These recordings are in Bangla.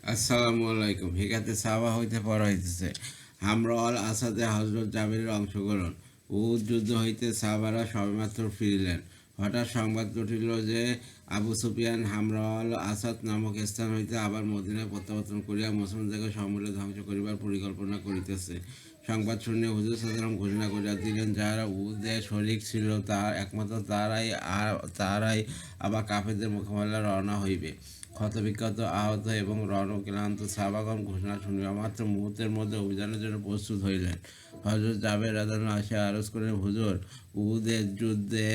আসসালামু আলাইকুম। হেকাতে সাহাবা হইতে পড়া হইতেছে হামরল আসাদে হজরত জাবিরের অংশগ্রহণ। উহুদ যুদ্ধ হইতে সাহাবারা সবেমাত্র ফিরিলেন। হঠাৎ সংবাদ ঘটিল যে আবু সুফিয়ান হামরল আসাদ নামক স্থান হইতে আবার মদিনায় প্রত্যাবর্তন করিয়া মুসলমানদেরকে সমূলে ধ্বংস করিবার পরিকল্পনা করিতেছে। সংবাদ শুনিয়া হুজুর সাল্লাল্লাহু আলাইহি ওয়াসাল্লাম ঘোষণা করিয়া দিলেন, যাহারা উহুদে শরীক ছিল একমাত্র তারাই আবার কাফেরদের মোকাবেলায় রওনা হইবে। ক্ষতবিক্ষত, আহত এবং রণক্লান্ত সাহাবাগণ ঘোষণা শুনিয়া মাত্র মুহূর্তের মধ্যে অভিযানের জন্য প্রস্তুত হইলেন। হযরত জাবের রাদিয়াল্লাহু আনহু আসিয়া আরজ করিলেন, হুজুর, উহুদের যুদ্ধে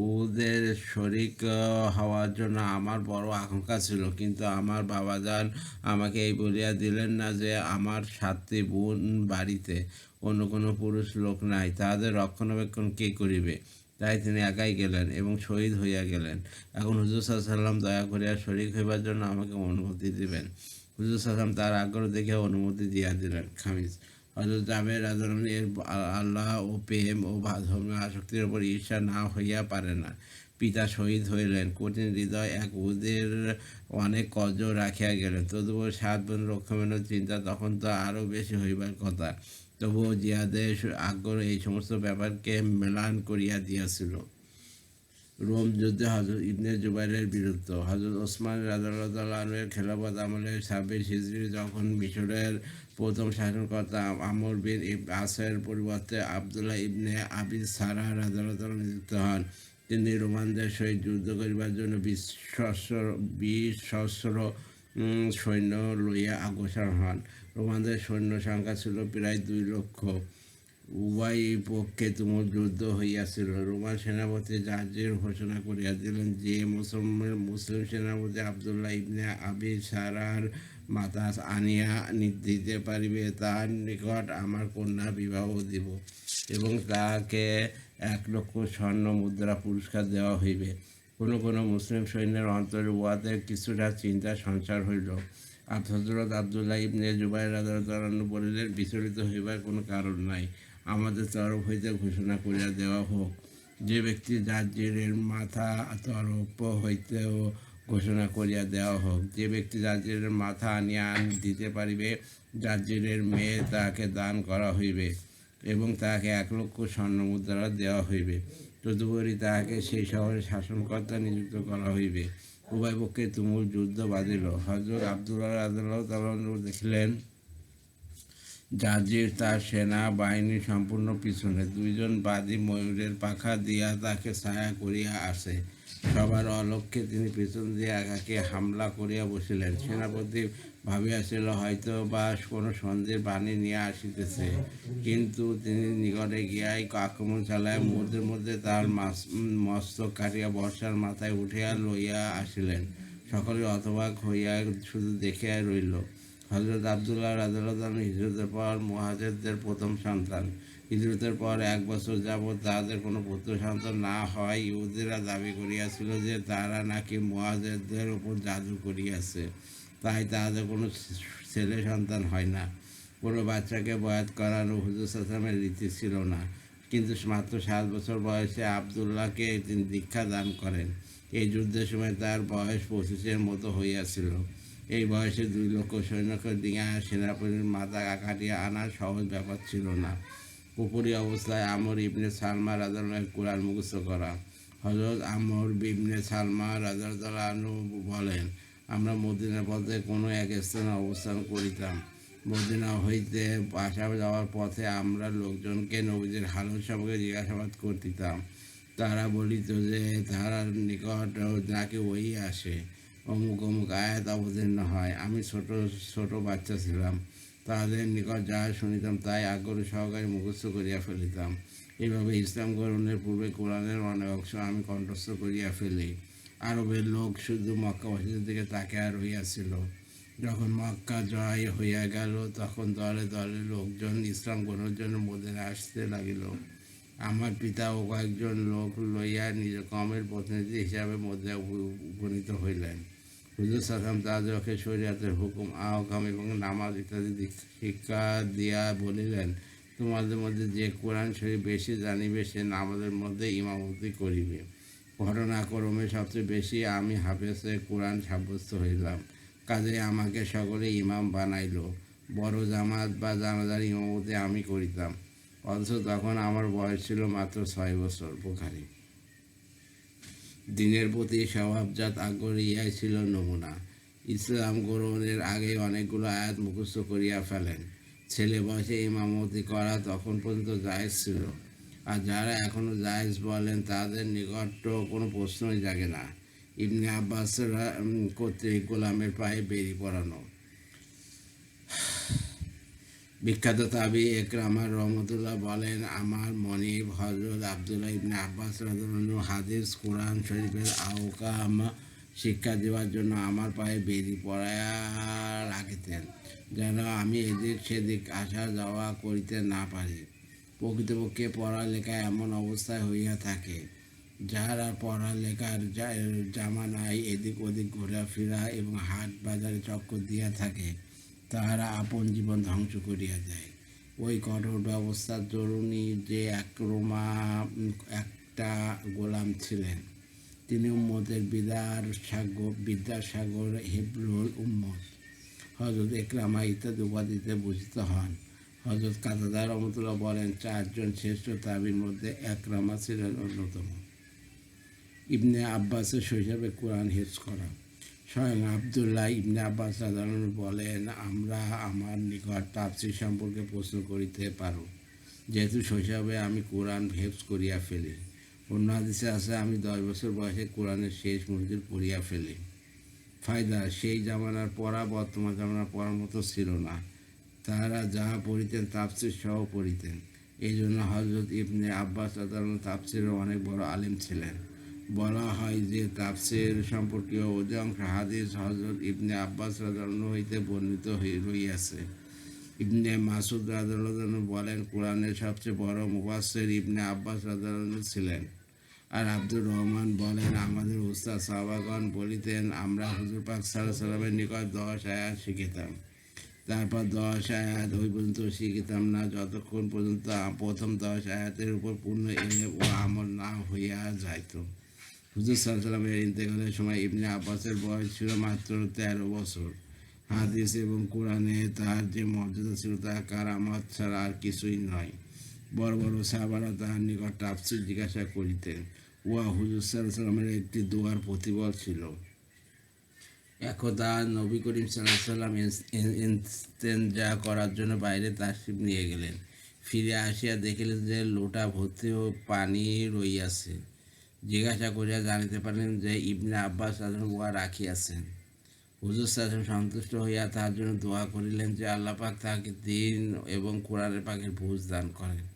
উহুদের শরিক হওয়ার জন্য আমার বড় আকাঙ্ক্ষা ছিল, কিন্তু আমার বাবাজান আমাকে এই বলিয়া দিলেন না যে আমার 7টি বোন বাড়িতে, অন্য কোনো পুরুষ লোক নাই, তাহাদের রক্ষণাবেক্ষণ কে করিবে? তাই তিনি একাই গেলেন এবং শহীদ হইয়া গেলেন। এখন হুজুর সাল্লাম দয়া করিয়া শরীক হইবার জন্য আমাকে অনুমতি দিবেন। হুজুর সাল্লাম তার আগ্রহ দেখে অনুমতি দিয়া দিলেন। খামিজ হযরত জাবের রাদিয়াল্লাহু এর আল্লাহ ও প্রেম ও ধর্মীয় আসক্তির উপর ঈর্ষা না হইয়া পারে না। পিতা শহীদ হইলেন, কঠিন হৃদয় এক উহুদের অনেক কর্জ রাখিয়া গেলেন। তবুও 7 বোন রক্ষণাবেক্ষণের চিন্তা তখন তো আরও বেশি হইবার কথা। তবুও জিহাদের আগ্রহ এই সমস্ত ব্যাপারকে ম্লান করিয়া দিয়াছিল। রোম যুদ্ধে হযরত ইবনে জুবাইরের বীরত্ব। হযরত ওসমান রাদিয়াল্লাহু আনহু-এর খেলাফত আমলে 26 হিজরি যখন মিশরের প্রথম শাসনকর্তা আমর বিন আসের পরিবর্তে আবদুল্লাহ ইবনে আবি সারাহ রাদিয়াল্লাহু আনহু নিযুক্ত হন, তিনি রোমানদের সহিত যুদ্ধ করিবার জন্য 20,000 সৈন্য লইয়া অগ্রসর হন। রোমানদের সৈন্য সংখ্যা ছিল প্রায় 2 লক্ষ। উভয় পক্ষে তুমুল যুদ্ধ হইয়াছিল। রোমান সেনাপতি জার্জির ঘোষণা করিয়া দিলেন যে মুসলিম সেনাপতি আবদুল্লাহ ইবনে আবি সারার মাথা আনিয়া দিতে পারিবে, তার নিকট আমার কন্যা বিবাহ দিব এবং তাকে 1 লক্ষ স্বর্ণ মুদ্রা পুরস্কার দেওয়া হইবে। কোনো কোনো মুসলিম সৈন্যের অন্তরে উহাদের কিছুটা চিন্তার সঞ্চার হইল। হযরত আবদুল্লাহ ইবনে জুবাইর রাদিয়াল্লাহু আনহু বলিলেন, বিচলিত হইবার কোনো কারণ নাই। আমাদের তরফ হইতে ঘোষণা করিয়া দেওয়া হোক, যে ব্যক্তি জার্জিরের মাথা তরফ হইতেও ঘোষণা করিয়া দেওয়া হোক, যে ব্যক্তি জার্জিরের মাথা আনিয়া দিতে পারিবে, জার্জিরের মেয়ে তাহাকে দান করা হইবে এবং তাহাকে 1 লক্ষ স্বর্ণমুদ্রা দেওয়া হইবে। তদুপরি তাহাকে সেই শহরের শাসনকর্তা নিযুক্ত করা হইবে। উভয় পক্ষে তুমুল যুদ্ধ বাধিল। হযরত আবদুল্লাহ রাদিয়াল্লাহু আনহু দেখিলেন জার্জির তার সেনা বাহিনী সম্পূর্ণ পিছনে। 2জন বাদী ময়ূরের পাখা দিয়া তাকে ছায়া করিয়া আসে। সবার অলক্ষ্যে তিনি পিছন দিয়া একাকী হামলা করিয়া বসিলেন। সেনাপতি ভাবিয়াছিল হয়তো বা কোনো সন্ধির বাণী নিয়ে আসিতেছে, কিন্তু তিনি নিকটে গিয়াই আক্রমণ চালাইয়া মুহূর্তের মধ্যে তার মস্তক কাটিয়া বর্ষার মাথায় উঠিয়া লইয়া আসিলেন। সকলে হতবাক হইয়া শুধু দেখিয়া রইল। হযরত আবদুল্লাহ রাদিয়াল্লাহু আনহু হিজরতের পর মুহাজিরদের প্রথম সন্তান। হিজরতের পর 1 বছর যাবৎ তাহাদের কোনো পুত্র সন্তান না হওয়ায় ইহুদীরা দাবি করিয়াছিল যে তারা নাকি মুহাজিরদের উপর জাদু করিয়াছে, তাই তাহাদের কোনো ছেলে সন্তান হয় না। কোনো বাচ্চাকে বয়াত করানো হুজুর সাল্লাল্লাহু রীতি ছিল না, কিন্তু মাত্র 7 বছর বয়সে আবদুল্লাহকে তিনি দীক্ষা দান করেন। এই যুদ্ধের সময় তার বয়স 25-এর মতো হইয়াছিল। এই বয়সে 2 লক্ষ সৈন্যকে দিয়ে সেনাপতির মাথা কাটিয়া আনার সহজ ব্যাপার ছিল না। উপরি অবস্থায় আমর ইবনে সালমা রাদিয়াল্লাহু কুরআন মুখস্থ করা। হযরত আমর ইবনে সালমা রাদিয়াল্লাহু আনহু বলেন, আমরা মদিনার পথে কোনো এক স্থানে অবস্থান করিতাম। মদিনা হইতে বাসা যাওয়ার পথে আমরা লোকজনকে নবীজির হালত সম্পর্কে জিজ্ঞাসাবাদ করিতাম। তারা বলিত যে তাহার নিকট নাকি ওই আসে, অমুক অমুক আয়াত অবতীর্ণ হয়। আমি ছোট বাচ্চা ছিলাম। তাদের নিকট যাহা শুনিতাম তাই আগ্রহ সহকারে মুখস্থ করিয়া ফেলিতাম। এইভাবে ইসলাম গ্রহণের পূর্বে কোরআনের অনেক অংশ আমি কণ্ঠস্থ করিয়া ফেলি। আরবের লোক শুধু মক্কাবাসীদের দিকে তাকিয়া রহিয়াছিল। যখন মক্কা জয় হইয়া গেল, তখন দলে দলে লোকজন ইসলাম গ্রহণের জন্য মদিনায় আসতে লাগিল। আমার পিতা ও কয়েকজন লোক লইয়া নিজ কমের প্রতিনিধি হিসাবে মদিনায় উপনীত হইলেন। হুজুর সাল্লাম তাদেরকে শরীয়তের হুকুম, আহকাম এবং নামাজ ইত্যাদি শিক্ষা দিয়া বলিলেন, তোমাদের মধ্যে যে কোরআন শরীফ বেশি জানিবে সে নামাজের মধ্যে ইমামতি করিবে। ঘটনাক্রমে সবচেয়ে বেশি আমি হাফেজে কোরআন সাব্যস্ত হইলাম। কাজে আমাকে সকলে ইমাম বানাইল। বড় জামাত বা জানাজার ইমামতি আমি করিতাম, অথচ তখন আমার বয়স ছিল মাত্র 6 বছর। বুখারী। দিনের প্রতি স্বভাবজাত আগ্রহ ইহাই ছিল নমুনা। ইসলাম গ্রহণের আগে অনেকগুলো আয়াত মুখস্থ করিয়া ফেলেন। ছেলে বয়সে ইমামতি করা তখন পর্যন্ত জায়েজ ছিল, আর যারা এখনও জায়েজ বলেন তাদের নিকট তো কোনো প্রশ্নই জাগে না। ইবনে আব্বাস কর্তৃক গোলামের পায়ে বেরি পরানো। বিখ্যাত তাবি একরামা রহমতুল্লাহ বলেন, আমার মনিব হজরত আবদুল্লাহ ইবনে আব্বাস রাদিয়াল্লাহু হাদিস কোরআন শরীফের আহকাম শিক্ষা দেওয়ার জন্য আমার পায়ে বেরি পরাইয়া রাখিতেন, যেন আমি এদিক সেদিক আসা যাওয়া করিতে না পারি। প্রকৃতপক্ষে পড়ালেখা এমন অবস্থায় হইয়া থাকে, যারা পড়ালেখার জামানায় এদিক ওদিক ঘোরাফেরা এবং হাট বাজারে চক্কর দিয়া থাকে, তাহারা আপন জীবন ধ্বংস করিয়া যায়। ওই কঠোর ব্যবস্থার তরুণী যে একটা গোলাম ছিলেন, তিনি উম্মতের বিদ্যাসাগর হেবরুল উম্মত, হজরত একরামা ইত্যাদি উপাধিতে ভূষিত হন। হজরত কাতাদা রহমতুল্লাহ বলেন, 4 জন শ্রেষ্ঠ তাবির মধ্যে একরামা ছিলেন অন্যতম। ইবনে আব্বাসের শৈশবে কোরআন হেফজ করা। স্বয়ং আবদুল্লাহ ইবনে আব্বাস রাদিয়াল্লাহু বলেন, আমরা আমার নিকট তাফসীর সম্পর্কে প্রশ্ন করিতে পারো, যেহেতু শৈশবে আমি কোরআন হেফজ করিয়া ফেলি। অন্য হাদিসে আছে, আমি 10 বছর বয়সে কোরআনের শেষ মঞ্জিল পড়িয়া ফেলি। ফায়দা, সেই জামানার পড়া বর্তমান জামানার পড়ার মতো ছিল না। তারা যাহা পড়িতেন তাফসীর সহ পড়িতেন। এই জন্য হজরত ইবনে আব্বাস রাদিয়াল্লাহু তাফসীরের অনেক বড় আলিম ছিলেন। বলা হয় যে তাফসীর সম্পর্কীয় অধিকাংশ হাদিস হজরত ইবনে আব্বাস রাদিয়াল্লাহু হইতে বর্ণিত রহিয়াছে। ইবনে মাসুদ রাদিয়াল্লাহু বলেন, কোরআনের সবচেয়ে বড় মুফাসসির ইবনে আব্বাস রাদিয়াল্লাহু ছিলেন। আর আব্দুর রহমান বলেন, আমাদের উস্তাদ সাহাবাগণ বলিতেন, আমরা হুজুর পাক সাল্লাল্লাহু আলাইহি ওয়াসাল্লামের নিকট 10 আয়াত শিখিতাম, তারপর 10 আয়াত ওই পর্যন্ত শিখিতাম না, যতক্ষণ পর্যন্ত প্রথম 10 আয়াতের উপর পূর্ণ ইলম ও আমল না হইয়া যাইত। হুজুর সাল্লাল্লাহু আলাইহি ওয়াসাল্লামের ইন্তেকালের সময় ইবনে আব্বাসের বয়স ছিল মাত্র 13 বছর। হাদিস এবং কোরআনে তাহার যে মর্যাদা ছিল তা কারামত ছাড়া আর কিছুই নয়। বড় বড় সাহাবারা তাহার নিকট তাফসীর জিজ্ঞাসা করিতেন। উহা হুজুর সাল্লাল্লাহু আলাইহি ওয়াসাল্লামের একটি দোয়ার প্রতিবল ছিল। একদা নবী করিম সাল্লাল্লাহু আলাইহি ওয়াসাল্লাম ইস্তেনজা করার জন্য বাইরে তাশরিফ নিয়ে গেলেন। ফিরে আসিয়া দেখিলেন যে লোটা ভর্তি পানি রইয়াছে। জিজ্ঞাসা করিয়া জানিতে পারলেন যে ইবনে আব্বাস রাদিয়াল্লাহু উহা রাখিয়াছেন। হুজুর সাল্লাল্লাহু আলাইহি ওয়াসাল্লাম সন্তুষ্ট হইয়া তাহার জন্য দোয়া করিলেন যে আল্লাহ পাক তাহাকে দ্বীন এবং কোরআনের পাকের বুঝ দান করেন।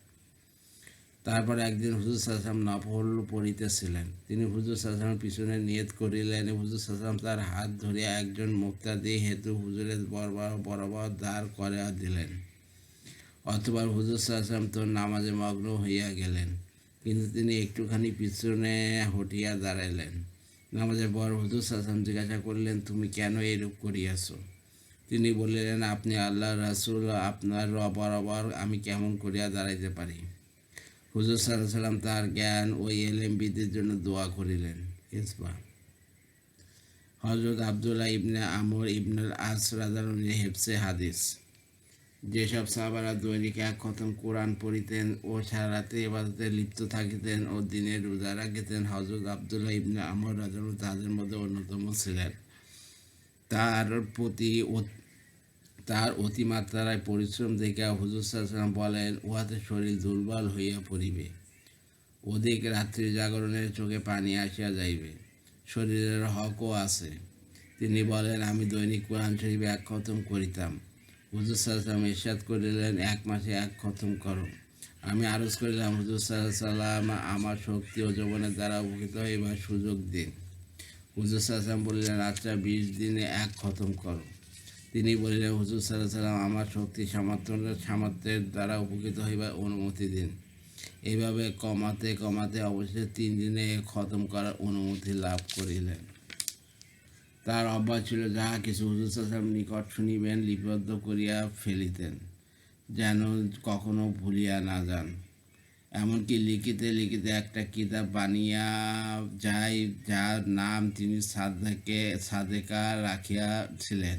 তারপর একদিন হুজুর সাল্লাল্লাহু আলাইহি ওয়াসাল্লাম নফল পড়িতেছিলেন। তিনি হুজুর সাল্লাল্লাহু আলাইহি ওয়াসাল্লামের পিছনে নিয়ত করিলেন। হুজুর সাল্লাল্লাহু আলাইহি ওয়াসাল্লাম তার হাত ধরিয়া একজন মুক্তাদি হেতু হুজুরের বরাবর দাঁড় করিয়া দিলেন। অতঃপর হুজুর সাল্লাল্লাহু আলাইহি ওয়াসাল্লাম তো নামাজে মগ্ন হইয়া গেলেন, কিন্তু তিনি একটুখানি পিছনে হটিয়া দাঁড়াইলেন। নামাজের পর হুজুর সাল্লাল্লাহু আলাইহি ওয়াসাল্লাম জিজ্ঞাসা করিলেন, তুমি কেন এরূপ করিয়াছ? তিনি বলিলেন, আপনি আল্লাহর রাসূল, আপনার বরাবর আমি কেমন করিয়া দাঁড়াইতে পারি? হুজুর সাল্লাল্লাহু আলাইহি ওয়াসাল্লাম তার জ্ঞান ও ইলম বৃদ্ধির জন্য দোয়া করিলেন। হযরত আব্দুল্লাহ ইবনে আমর ইবনুল আস রাদিয়াল্লাহু হেফজে হাদিস। যেসব সাহাবারা দৈনিক 1 খতম কোরআন পড়িতেন ও সারা রাতে ইবাদতে লিপ্ত থাকিতেন ও দিনের রোজা রাখিতেন, হযরত আব্দুল্লাহ ইবনে আমর রাদিয়াল্লাহু তাদের মধ্যে অন্যতম ছিলেন। তার অতিমাত্রায় পরিশ্রম দেখিয়া হুজুর সাল্লাল্লাহু আলাইহি ওয়াসাল্লাম বলেন, উহাতে শরীর দুর্বল হইয়া পড়িবে, অধিক রাত্রি জাগরণের চোখে পানি আসিয়া যাইবে, শরীরের হকও আছে। তিনি বলেন, আমি দৈনিক কোরআন শরীফ 1 খতম করিতাম। হুজুর সাল্লাল্লাহু আলাইহি ওয়াসাল্লাম ইরশাদ করিলেন, 1 মাসে 1 খতম করো। আমি আরজ করিলাম, হুজুর সাল্লাল্লাহু আলাইহি ওয়াসাল্লাম, আমার শক্তি ও যৌবনের দ্বারা উপকৃত হইবার সুযোগ দিন। হুজুর সাল্লাল্লাহু আলাইহি ওয়াসাল্লাম বলিলেন, আচ্ছা 20 দিনে 1 খতম করো। তিনি বলিলেন, হুজুর সাল্লাল্লাহু আলাইহি ওয়াসাল্লাম, আমার শক্তি সামর্থ্যের দ্বারা উপকৃত হইবার অনুমতি দিন। এইভাবে কমাতে কমাতে অবশেষে 3 দিনে খতম করার অনুমতি লাভ করিলেন। তার অভ্যাস ছিল, যাহা কিছু হুজুর সাল্লাল্লাহু আলাইহি ওয়াসাল্লাম নিকট শুনিবেন লিপিবদ্ধ করিয়া ফেলিতেন, যেন কখনো ভুলিয়া না যান। এমনকি লিখিতে লিখিতে একটা কিতাব বানিয়া যায়, যার নাম তিনি সাদেকা রাখিয়াছিলেন।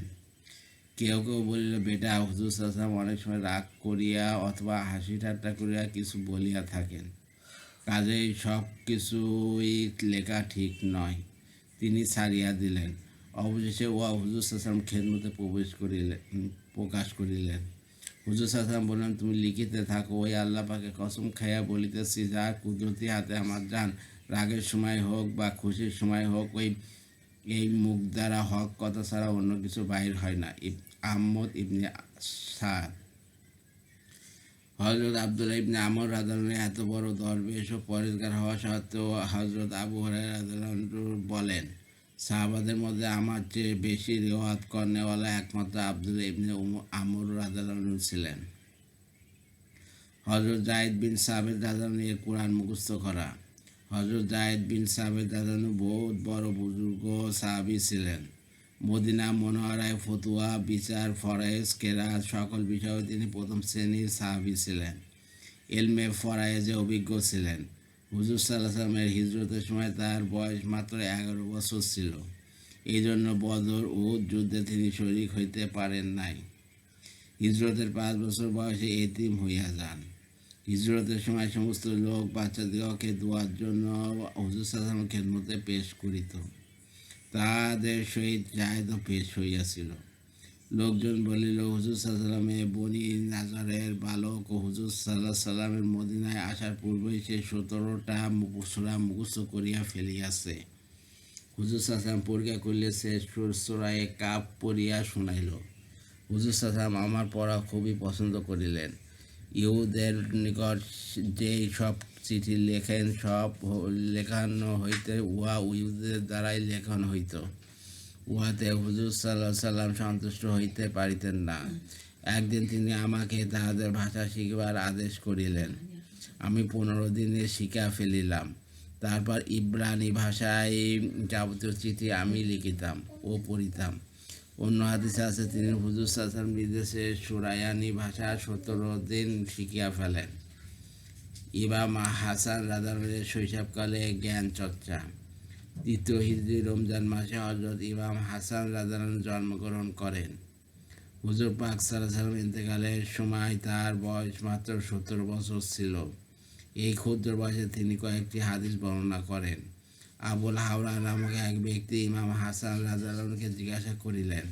কেউ কেউ বলিল, বেটা, হুজুর সাল্লাল্লাহু অনেক সময় রাগ করিয়া অথবা হাসি ঠাট্টা করিয়া কিছু বলিয়া থাকেন, কাজেই সব কিছুই লেখা ঠিক নয়। তিনি ছাড়িয়া দিলেন। অবশেষে উহা হুজুর সাল্লাল্লাহু খেদমতে প্রকাশ করিলেন। হুজুর সাল্লাল্লাহু বললেন, তুমি লিখিতে থাকো। ওই আল্লাহ পাকে কসম খাইয়া বলিতেছি, যার কুদরতি হাতে আমার জান, রাগের সময় হোক বা খুশির সময় হোক, এই মুখ দ্বারা হক কথা ছাড়া অন্য কিছু বাহির হয় না। আহমদ ইবনে সাদ। হজরত আবদুল্লাহ ইবনে আমর রাদিয়াল্লাহু এত বড় দরবেশ ও পরেজগার হওয়া সত্ত্বেও হজরত আবু হুরায়রা রাদিয়াল্লাহু বলেন, সাহাবাদের মধ্যে আমার চেয়ে বেশি রিওয়ায়াত করনেওয়ালা একমাত্র আবদুল্লাহ ইবনে আমর রাদিয়াল্লাহু ছিলেন। হজরত জায়েদ বিন সাবিত রাদিয়াল্লাহু এর কোরআন মুখস্থ করা। হজরত জায়েদ বিন সাবিত রাদিয়াল্লাহু বহুত বড় বুজুর্গ সাহাবী ছিলেন। মদিনা মুনাওয়ারায় ফতুয়া, বিচার, ফরায়েজ, কেরাত সকল বিষয়ে তিনি প্রথম শ্রেণীর সাহাবী ছিলেন। ইলমে ফরায়েজে অভিজ্ঞ ছিলেন। হুজুর সাল্লাল্লাহু আলাইহি ওয়াসাল্লামের হিজরতের সময় তার বয়স মাত্র 11 বছর ছিল। এই জন্য বদর ও যুদ্ধে তিনি শরীক হইতে পারেন নাই। হিজরতের 5 বছর বয়সে এতিম হইয়া যান। হিজরতের সময় সমস্ত লোক বাচ্চাদিগকে দোয়ার জন্য হুজুর সাল্লাল্লাহু আলাইহি ওয়াসাল্লামের খেদমতে পেশ করিত। তাদের সহিত জায়েদও পেশ হইয়াছিল। লোকজন বলিল, হুজুর সাল্লাল্লাহু আলাইহি ওয়াসাল্লাম বনি নাজারের বালক ও হুজুর সাল্লাল্লাহু আলাইহি ওয়াসাল্লামের মদিনায় আসার পূর্বেই সে 17টা সূরা মুখস্থ করিয়া ফেলিয়াছে। হুজুর সাল্লাল্লাহু আলাইহি ওয়াসাল্লাম পরীক্ষা করিলে সে সূরায়ে কাফ পড়িয়া শুনাইল। হুজুর সাল্লাল্লাহু আলাইহি ওয়াসাল্লাম আমার পড়া খুবই পছন্দ করিলেন। ইহুদের নিকট যেই সব চিঠি লেখেন, সব লেখানো হইতে উহা ইহুদের দ্বারাই লেখন হইত। উহাতে হুজুর সাল্লাল্লাহু আলাইহি ওয়াসাল্লাম সন্তুষ্ট হইতে পারিতেন না। একদিন তিনি আমাকে তাহাদের ভাষা শিখিবার আদেশ করিলেন। আমি 15 দিনে শিখা ফেলিলাম। তারপর ইব্রানি ভাষায় যাবতীয় চিঠি আমি লিখিতাম ও পড়িতাম। অন্য হাদিসে আছে, তিনি হুজুর সাল্লাল্লাহু আলাইহি ওয়াসাল্লাম বিদেশে সুরায়ানি ভাষা 17 দিন শিখিয়া ফেলেন। ইমাম হাসান রাদিয়াল্লাহু শৈশবকালে জ্ঞান চর্চা। 3য় হিজরি রমজান মাসে হজরত ইমাম হাসান রাদিয়াল্লাহু জন্মগ্রহণ করেন। হুজুর পাক সাল্লাল্লাহু আলাইহি ওয়াসাল্লাম ইন্তেকালের সময় তার বয়স মাত্র 17 বছর ছিল। এই ক্ষুদ্র বয়সে তিনি কয়েকটি হাদিস বর্ণনা করেন। আবুল হাওরা নামক এক ব্যক্তি ইমাম হাসান রাদিয়াল্লাহুকে জিজ্ঞাসা করিলেন,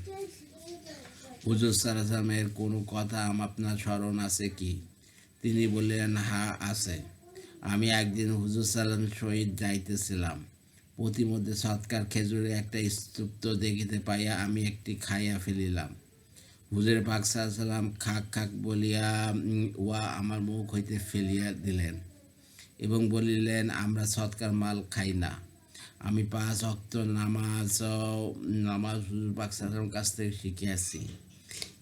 হুজুর সাল্লাল্লাহু আলাইহি ওয়াসাল্লামের কোনো কথা আপনার স্মরণ আছে কি? তিনি বললেন, হ্যাঁ আছে। আমি একদিন হুজুর সাল্লাল্লাহু আলাইহি ওয়াসাল্লামের সহিত যাইতেছিলাম। প্রতিমধ্যে সৎকার খেজুরের একটা স্তূপ দেখিতে পাইয়া আমি একটি খাইয়া ফেলিলাম। হুজুর পাক সাল্লাল্লাহু আলাইহি ওয়াসাল্লাম খাক খাক বলিয়া উহা আমার মুখ হইতে ফেলিয়া দিলেন এবং বলিলেন, আমরা সৎকার মাল খাই না। আমি 5 ওয়াক্ত নামাজ হুজুর পাক সাল্লাল্লাহু আলাইহি ওয়াসাল্লামের কাছ থেকে শিখিয়াছি।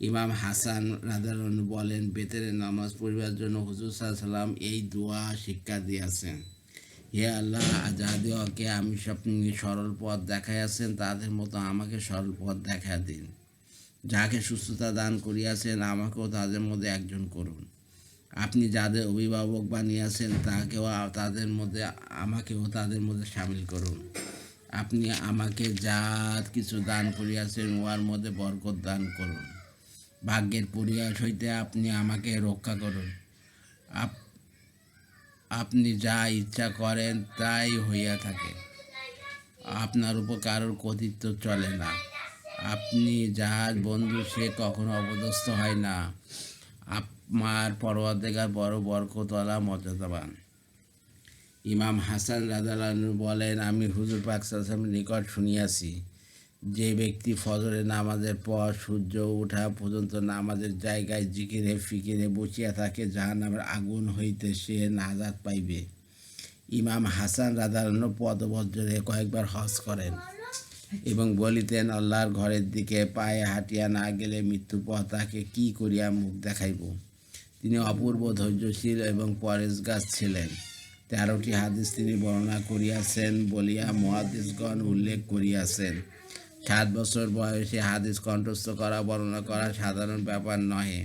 ইমাম হাসান রাদিয়াল্লাহু বলেন, বেতের নামাজ পড়িবার জন্য হুজুর সাল্লাল্লাহু আলাইহি ওয়াসাল্লাম এই দোয়া শিক্ষা দিয়াছেন, হে আল্লাহ, যাহাদিগকে আমি সরল পথ দেখাইয়াছেন, তাদের মতো আমাকে সরল পথ দেখা দিন। যাকে সুস্থতা দান করিয়াছেন, আমাকেও তাদের মধ্যে একজন করুন। আপনি যাদের অভিভাবক বানিয়েছেন, আমাকেও তাদের মধ্যে সামিল করুন। আপনি আমাকে যা কিছু দান করিয়াছেন, উহার মধ্যে বরকত দান করুন। ভাগ্যের পরিহাস হইতে আপনি আমাকে রক্ষা করুন। আপনি যা ইচ্ছা করেন তাই হইয়া থাকে। আপনার উপর কারোর কর্তৃত্ব চলে না। আপনি যাহার বন্ধু, সে কখনো অপদস্থ হয় না। আমার পরওয়ারদিগার বড় বরকতওয়ালা, মর্যাদাবান। ইমাম হাসান রাদিয়াল্লাহু বলেন, আমি হুজুর পাক সাল্লাল্লাহু আলাইহি ওয়াসাল্লামের নিকট শুনিয়াছি, যে ব্যক্তি ফজরের নামাজের পর সূর্য ওঠা পর্যন্ত নামাজের জায়গায় জিকিরে ফিকিরে বসিয়া থাকে, জাহান্নামের আগুন হইতে সে নাজাত পাইবে। ইমাম হাসান রাদিয়াল্লাহু পদবজ্রে কয়েকবার হজ করেন এবং বলিতেন, আল্লাহর ঘরের দিকে পায়ে হাঁটিয়া না গেলে মৃত্যুর পর তাকে কি করিয়া মুখ দেখাইব। তিনি অপূর্ব ধৈর্যশীল এবং পরেজগার ছিলেন। 13টি হাদিস তিনি বর্ণনা করিয়াছেন বলিয়া মুহাদ্দিসগণ উল্লেখ করিয়াছেন। 7 বছর বয়সে হাদিস কণ্ঠস্থ করা, বর্ণনা করা সাধারণ ব্যাপার নহে।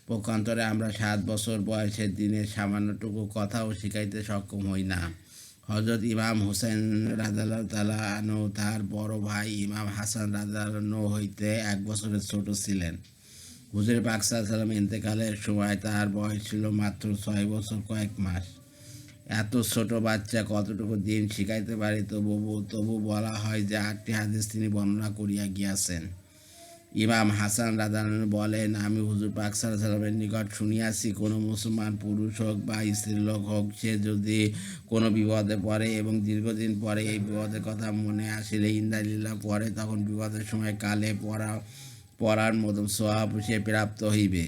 পক্ষান্তরে আমরা 7 বছর বয়সের দিনের সামান্যটুকু কথাও শিখাইতে সক্ষম হই না। হজরত ইমাম হুসেন রাদিয়াল্লাহু তাআলা আনহু তার বড় ভাই ইমাম হাসান রাদিয়াল্লাহু আনহু হইতে 1 বছরের ছোট ছিলেন। হুজুর পাক সাল্লাল্লাহু আলাইহি ওয়াসাল্লাম ইন্তেকালের সময় তার বয়স ছিল মাত্র 6 বছর কয়েক মাস। এত ছোট বাচ্চা কতটুকু দিন শিখাইতে পারে, তবু বলা হয় যে 8টি হাদিস তিনি বর্ণনা করিয়া গিয়াছেন। ইমাম হাসান রাদিয়াল্লাহু আনহু বলেন, আমি হুজুর পাক সাল্লাল্লাহু আলাইহি ওয়াসাল্লামের নিকট শুনিয়াছি, কোনো মুসলমান পুরুষ হোক বা স্ত্রীলোক হোক, সে যদি কোনো বিপদে পড়ে এবং দীর্ঘদিন পরে এই বিপদের কথা মনে আসিলে ইন্নালিল্লাহ পড়ে, তখন বিপদের সময় কালে পড়ার মতো সওয়াব সে প্রাপ্ত হইবে।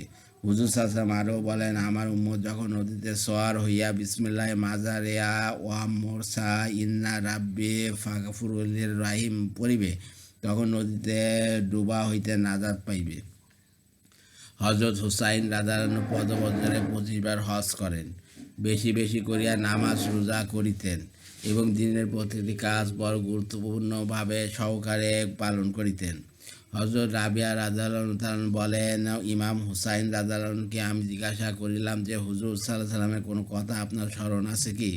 হুজুর সাল্লাল্লাহু আলাইহি ওয়াসাল্লাম আরও বলেন, আমার উম্মত যখন নদীতে সওয়ার হইয়া বিসমিল্লাহ মাজারিয়া ওয়া মোরসা ইন্না রাব্বি ফাগফুরুর রাহিম পড়িবে, তখন নদীতে ডুবা হইতে নাজাত পাইবে। হজরত হুসাইন রাদিয়াল্লাহু আনহু পদবজ্রে 25 বার হজ করেন, বেশি বেশি করিয়া নামাজ রোজা করিতেন এবং দিনের প্রতিটি কাজ বড় গুরুত্বপূর্ণভাবে সহকারে পালন করিতেন। হজরত রাবিয়া রাদিয়াল্লাহু তাআলা বলেন, ইমাম হুসাইন রাদিয়াল্লাহু আনহুকে আমি জিজ্ঞাসা করিলাম যে, হুজুর সাল্লাল্লাহু আলাইহি ওয়াসাল্লামের কোনো কথা আপনার স্মরণ আছে কি?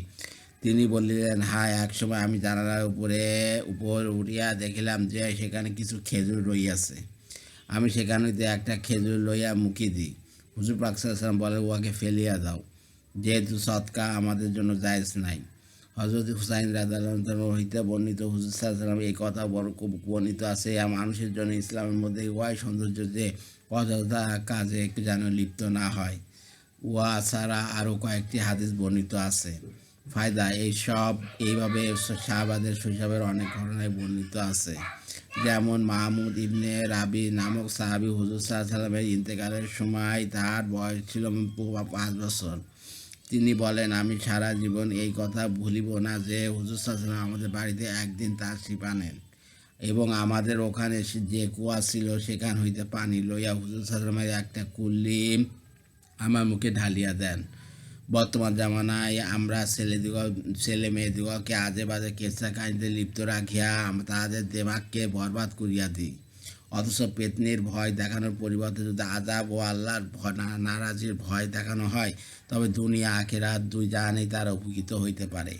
তিনি বলিলেন, হ্যাঁ, একসময় আমি জানালার উপর উঠিয়া দেখিলাম যে সেখানে কিছু খেজুর রহিয়াছে। আমি সেখান হইতে একটা খেজুর লইয়া মুখে দিই। হুজুর পাক সাল্লাল্লাহু আলাইহি ওয়াসাল্লাম বলে, উহাকে ফেলিয়া দাও, যেহেতু সদকা আমাদের জন্য জায়েজ নাই। হজরত হুসাইন রাদিয়াল্লাহু আনহু হইতে বর্ণিত, হুজুর সাল্লাল্লাহু আলাইহি ওয়াসাল্লাম এই কথা বড় খুব বর্ণিত আছে, মানুষের জন্য ইসলামের মধ্যে উহাই সৌন্দর্য যে অযথা কাজে যেন লিপ্ত না হয়। উহা ছাড়া আরও কয়েকটি হাদিস বর্ণিত আছে। ফায়দা, এইভাবে সাহাবাদের শৈশবের অনেক ঘটনায় বর্ণিত আছে। যেমন মাহমুদ ইবনে রাবি নামক সাহাবী হুজুর সাল্লাল্লাহু আলাইহি ওয়াসাল্লামের ইন্তেকালের সময় তার বয়স ছিল 5 বছর। তিনি বলেন, আমি সারা জীবন এই কথা ভুলিব না যে হুজুর সাল্লাল্লাহু আলাইহি ওয়াসাল্লাম আমাদের বাড়িতে একদিন তাশরিফ আনেন এবং আমাদের ওখানে যে কুয়া ছিল সেখান হইতে পানি লইয়া হুজুর সাল্লাল্লাহু আলাইহি ওয়াসাল্লামের একটা কুল্লি আমার মুখে ঢালিয়া দেন। বর্তমান জামানায় আমরা ছেলে মেয়েদিগকে আজে বাজে কেচ্ছা কাহিনীতে লিপ্ত রাখিয়া তাদের দেমাগকে বরবাদ করিয়া দিই। অথচ পেতনির ভয় দেখানোর পরিবর্তে যদি আযাব ও আল্লাহর নারাজির ভয় দেখানো হয়, তবে দুনিয়া আখিরাত দুই জাহানেই তারা উপকৃত হইতে পারে।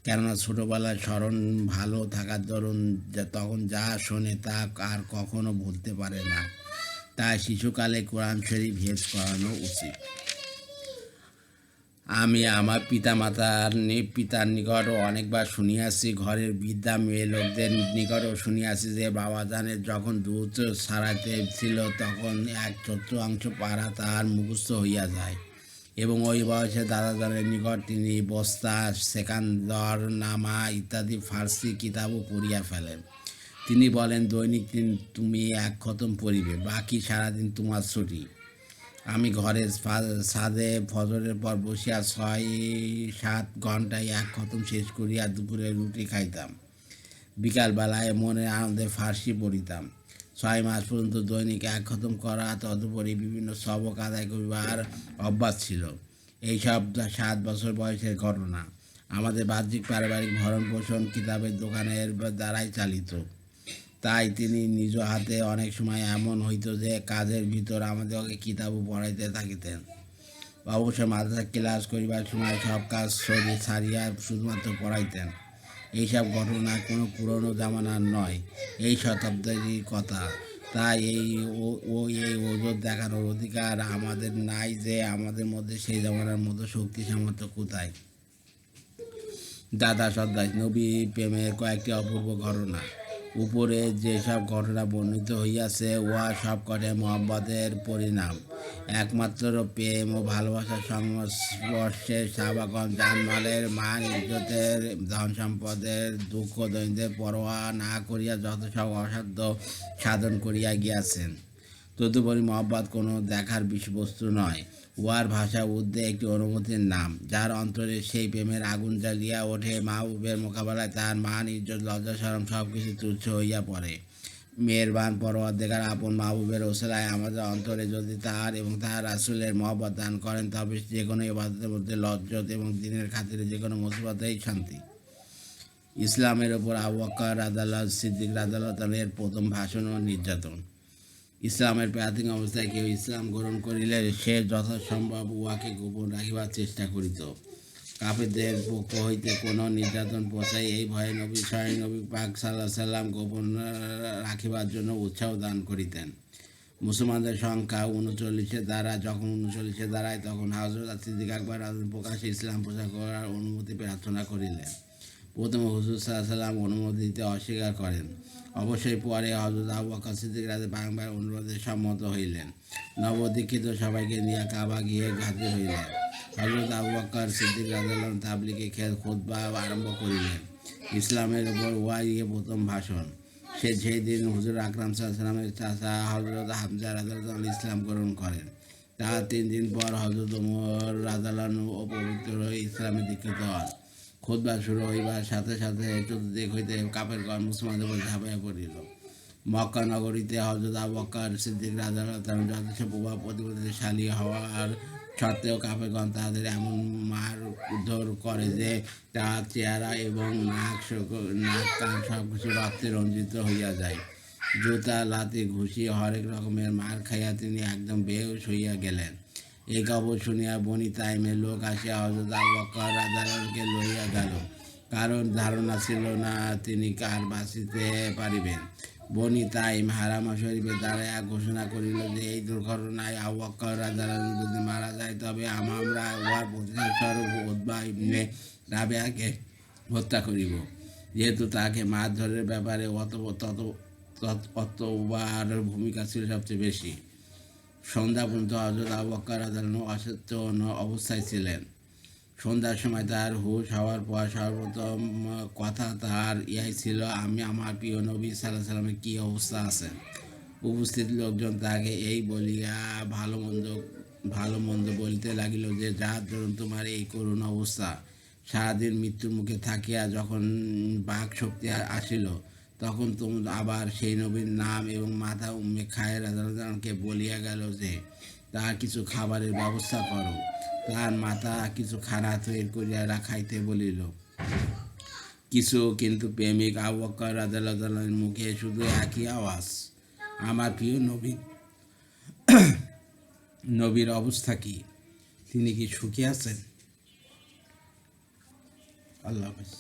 কেননা ছোটোবেলায় স্মরণ ভালো থাকার দরুন তখন যা শোনে তা আর কখনো ভুলতে পারে না। তাই শিশুকালে কোরআন শরীফ হেফজ করানো উচিত। আমি আমার পিতার নিকটও অনেকবার শুনিয়াছি, ঘরের বৃদ্ধা মেয়ে লোকদের নিকটও শুনিয়াছি যে বাবাজানের যখন দুধ ছাড়াইতে ছিল তখন 1/4 পারা তাহার মুখস্থ হইয়া যায় এবং ওই বয়সে দাদাজানের নিকট তিনি বস্তা, সেকান্দর নামা ইত্যাদি ফার্সি কিতাবও পড়িয়া ফেলেন। তিনি বলেন, দৈনিক তুমি 1 খতম পড়িবে, বাকি সারাদিন তোমার ছুটি। আমি ঘরের ছাদে ফজরের পর বসিয়া 6-7 ঘন্টায় 1 খতম শেষ করিয়া দুপুরে রুটি খাইতাম। বিকালবেলায় মনের আনন্দে ফার্সি পড়িতাম। 6 মাস পর্যন্ত দৈনিক 1 খতম করা, তদুপরি বিভিন্ন সবক আদায় করিবার অভ্যাস ছিল। এইসব 7 বছর বয়সের ঘটনা। আমাদের বাহ্যিক পারিবারিক ভরণ পোষণ কিতাবের দোকানের দ্বারাই চালিত। তাই তিনি নিজ হাতে অনেক সময় এমন হইত যে কাজের ভিতর আমাদেরকে কিতাবও পড়াইতে থাকিতেন। অবশ্য মাদ্রাসা ক্লাস করিবার সময় সব কাজ ছাড়িয়া শুধুমাত্র পড়াইতেন। এইসব ঘটনা কোনো পুরনো জামানার নয়, এই শতাব্দীর কথা। তাই এই ওজোর দেখানোর অধিকার আমাদের নাই যে আমাদের মধ্যে সেই জামানার মতো শক্তি সামর্থ্য কোথায়। দাদা সর্দার নবী প্রেমের কয়েকটি অপূর্ব ঘটনা। উপরে যেসব ঘটনা বর্ণিত হইয়াছে উহা সবকটাই মহব্বতের পরিণাম। একমাত্র প্রেম ও ভালোবাসার সংস্পর্শে সাহাবাগণ জানমালের মান ইজ্জতের ধন সম্পদের দুঃখ দৈন্যের পরোয়া না করিয়া যত সব অসাধ্য সাধন করিয়া গিয়াছেন। তদুপরি মহব্বত কোনো দেখার বিষয়বস্তু নয়, উহার ভাষা উর্দে একটি অনুভূতির নাম। যার অন্তরে সেই প্রেমের আগুন জ্বালিয়া ওঠে, মাহবুবের মোকাবেলায় তার মান ইজ্জত লজ্জা শরম সব কিছু তুচ্ছ হইয়া পড়ে। মেহেরবান পরওয়ারদিগার আপন মাহবুবের ওসিলায় আমাদের অন্তরে যদি তাহার এবং তাহার রাসূলের মহব্বত দান করেন, তবে যে কোনো ইবাদতের মধ্যে লজ্জত এবং দ্বীনের খাতিরে যে কোনো মুসিবতেই শান্তি। ইসলামের ওপর আবু বকর রাদিয়াল্লাহু সিদ্দিক রাদিয়াল্লাহু তাআলা এর প্রথম ভাষণ ও নির্যাতন। ইসলামের প্রাথমিক অবস্থায় কেউ ইসলাম গ্রহণ করিলে সে যথাসম্ভব উহাকে গোপন রাখিবার চেষ্টা করিত। কাফেরদের পক্ষ হইতে কোনো নির্যাতন পৌঁছায় এই ভয়ে নবী স্বয়ং নবী পাক সাল্লাহ সাল্লাম গোপন রাখিবার জন্য উৎসাহ দান করিতেন। মুসলমানদের সংখ্যা 39-এ দাঁড়ায়। যখন 39-এ দাঁড়ায় তখন হযরত সিদ্দিক আকবর প্রকাশ্যে ইসলাম প্রচার করার অনুমতি প্রার্থনা করিলেন। প্রথমে হুজুর সাল্লাল্লাহু আলাইহি ওয়াসাল্লাম অনুমতি দিতে অস্বীকার করেন। অবশ্যই পরে হযরত আবু বকর সিদ্দিক বারংবার অনুরোধে সম্মত হইলেন। নবদীক্ষিত সবাইকে নিয়ে কাবা গিয়ে হাজির হইলেন। হযরত আবু বকর সিদ্দিক রাদিয়াল্লাহু তাবলীগে খুতবা আরম্ভ করিলেন। ইসলামের উপর ওয়াহিয়ে প্রথম ভাষণ। সেই দিন হুজুর আকরাম সাল্লাল্লাহু আলাইহি ওয়াসাল্লামের চাচা হযরত হামজা রাদিয়াল্লাহু আনহু ইসলাম গ্রহণ করেন। তার 3 দিন পর হযরত ওমর রাদিয়াল্লাহু আনহু পবিত্র হয়ে ইসলামে দীক্ষিত হন। খুতবা শুরু হইবার সাথে সাথে চতুর্দিক হইতে কাফেরগণ মুসলমানদের উপর ঝাঁপাইয়া পড়িল। মক্কা নগরীতে হযরত আবু বকর সিদ্দিক রাদিয়াল্লাহু তাআলা যথেষ্ট প্রভাব প্রতিপত্তিশালী হওয়ার সত্ত্বেও কাফেরগণ তাদের এমন মারধর করে যে তার চেহারা এবং নাক কান সব কিছু রক্তে রঞ্জিত হইয়া যায়। জুতা লাথি ঘুষি হরেক রকমের মার খাইয়া তিনি একদম বেহুশ হইয়া গেলেন। এই খবর শুনিয়া বনি তাইমের লোক আসিয়া হযরত আবু বকর রাদিয়াল্লাহুকে লইয়া গেল, কারণ ধারণা ছিল না তিনি কার বাঁচিতে পারিবেন। বনি তাইম হারাম শরীফে দাঁড়াইয়া ঘোষণা করিল যে এই দুর্ঘটনায় আবু বকর রাদিয়াল্লাহু যদি মারা যায় তবে আমরা উহার প্রতিশোধস্বরূপ উতবা ইবনে রাবিয়াকে হত্যা করিব, যেহেতু তাকে মারধরের ব্যাপারে অতবার ভূমিকা ছিল সবচেয়ে বেশি। সন্ধ্যা পর্যন্ত হযরত আবু বকর রাদিয়াল্লাহু অচেতন অবস্থায় ছিলেন। সন্ধ্যার সময় তার হুঁশ হওয়ার পর সর্বপ্রথম কথা তাহার ইহাই ছিল, আমি আমার প্রিয় নবী সাল্লাল্লাহু আলাইহি ওয়াসাল্লামের কী অবস্থা আছে। উপস্থিত লোকজন তাকে এই বলিয়া ভালো মন্দ বলিতে লাগিল যে যার দরুন তোমার এই করুণ অবস্থা। সারাদিন মৃত্যুর মুখে থাকিয়া যখন বাক শক্তি আসিল তখন তুমি আবার সেই নবীর নাম এবং মাতা উম্মে খায়ের রাদিয়াল্লাহুকে বলিয়া গেল যে তার কিছু খাবারের ব্যবস্থা করো। তার মাতা কিছু খানা তৈরি করিয়া রাখাইতে বলিল। কিন্তু প্রেমিক আবু বকর রাদিয়াল্লাহু মুখে শুধু একই আওয়াজ, আমার প্রিয় নবীর অবস্থা কি? তিনি কি সুখী আছেন? আল্লাহ হাফেজ।